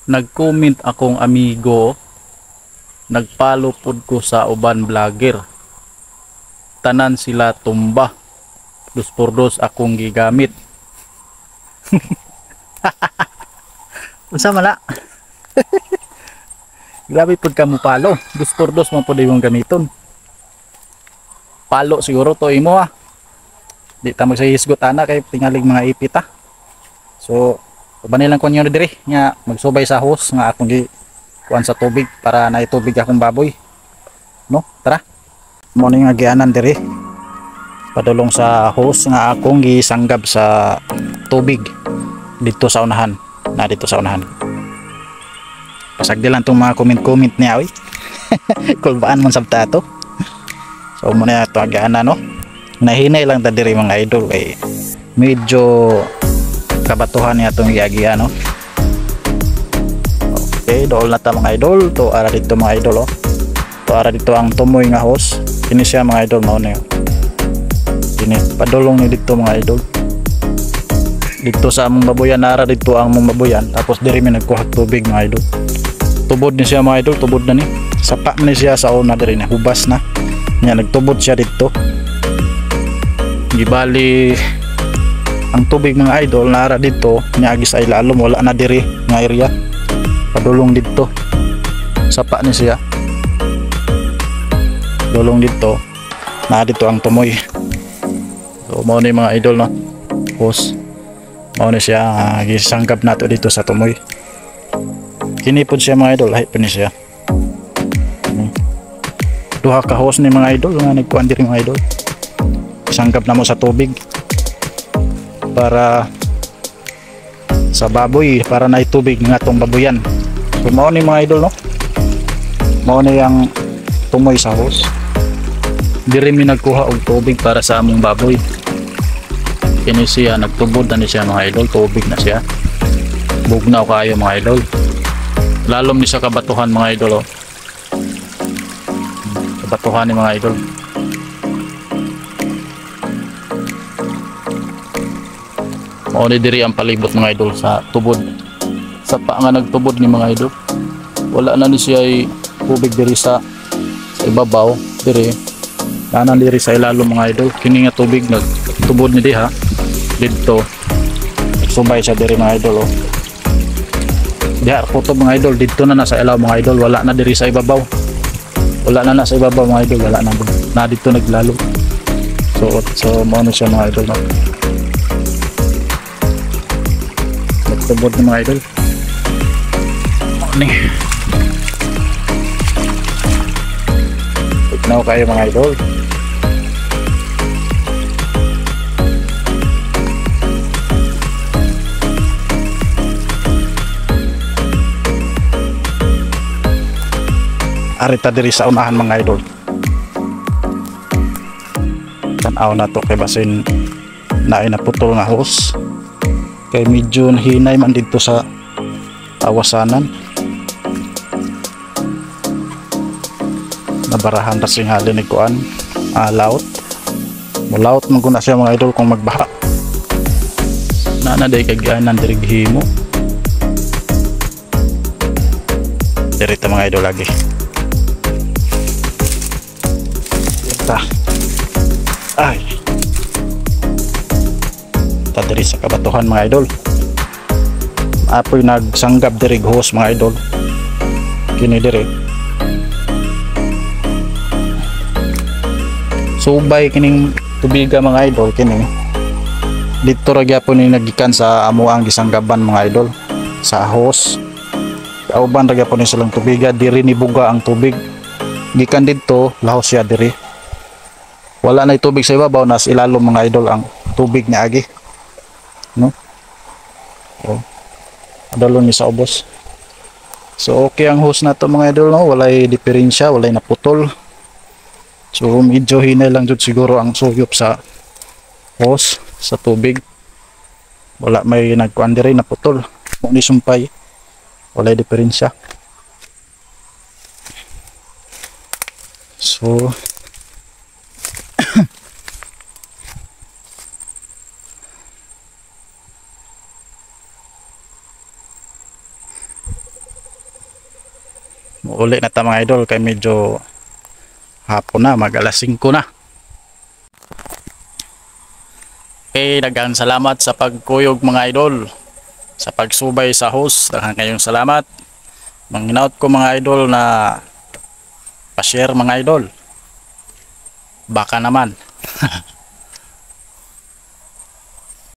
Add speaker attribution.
Speaker 1: Nag-comment akong amigo, nagpalo pod ko sa uban vlogger. Tanan sila tumba. Dos por dos akong gigamit. Unsa man na? Grabe pod ka mo palo. Dos por dos man pod imong gamiton. Palo siguro to imo ha. Di ta magsahisgot ana kay tingalig mga ipit ha. So, uban nilang kunyo diri nga magsubay sa hose nga akong gi kuan sa tubig para naitubig akong baboy. No, tara. Mo ni nga gianan diri. Padulong sa hose nga akong gisanggab sa tubig dito sa unahan. Na dito sa unahan. Pasagdi lang tong mga comment niya oy. Kulbaan man sabta to. So mo na to gianan no. Nahinay lang ta diri mga idol kay medyo kabatuhan niya itong iyagian no? Okay, dool na ta mga idol. To ara dito mga idol oh. To ara dito ang tumoy nga hose. Kini siya mga idol mao na yun. Kini padulong ni dito mga idol. Dito sa among baboyan ara dito ang among baboyan. Tapos diri mi nagkuha tubig mga idol. Tubod ni siya mga idol, tubod na ni. Sapa ni siya sa una diri na hubas na. Nya nagtubod siya dito. Gibali ang tubig mga idol nara dito niagi sa ilalom wala na diri nga area padulong dito sapa ni siya dulong dito na dito ang tumoy. So mao ni mga idol no hose mao ni siya gisanggab nato dito sa tumoy. Kini pod siya mga idol hay pa ni siya duha ka hose ni mga idol nga nagkuan diri mga idol sanggab na mo sa tubig para sa baboy para na itubig nga tong baboyan. So mao ni mga idol no mao ni ang tumoy sa hose diri mi nagkuha og tubig para sa among baboy. Kini siya nagtubod na ni siya mga idol, tubig na siya bugnaw kayo mga idol lalom ni sa kabatuhan mga idol oh. Kabatuhan ni mga idol mao ni diri ang palibot mga idol sa tubod sa pa nga nagtubod ni mga idol wala na ni siya tubig diri sa ibabaw diri nanan diri sa ilalom mga idol. Kini nga tubig nagtubod ni diha dito nagsubay siya diri mga idol oh. Diha kutob mga idol dito na sa ilaw mga idol wala na diri sa ibabaw wala na sa ibabaw mga idol wala na dito naglalo. So mao na siya mga idol no? Tubod ng mga idol morning tignaw kayo mga idol arita diri sa unahan mga idol tanaw na to kay basin na naputol nga hose kay medyo hinay man dito sa tawasanan nabarahan ta sing halin ni kuan laut mulaut man guna siya mga idol kung magbaha na day kagyanan diri gihimo diri ta mga idol lagi ita ay diri sa kabatuhan mga idol apoy nagsanggab diri hose mga idol kini diri subay kining tubiga mga idol kini dito ra gyapon ni nagikan sa amo ang gisanggaban mga idol sa hose kauban ra gyapon ni silang tubiga diri ni buga ang tubig gikan dito lahos siya diri wala na tubig sa ibabaw nas ilalom mga idol ang tubig ni agi no oh adalon ni sa ubos. So okay ang hose na to mga idol no walay diferensya walay naputol so medyo hinay lang jud siguro ang suyop sa hose sa tubig wala may nagkuan diri naputol mo ni sumpay walay diferensya. So Uli na ta mga idol kay medyo hapon na, mag alas 5 na. Okay, daghang salamat sa pagkuyog mga idol, sa pagsubay sa host. Daghang kayong salamat. Manginaot ko mga idol na pa-share mga idol. Baka naman.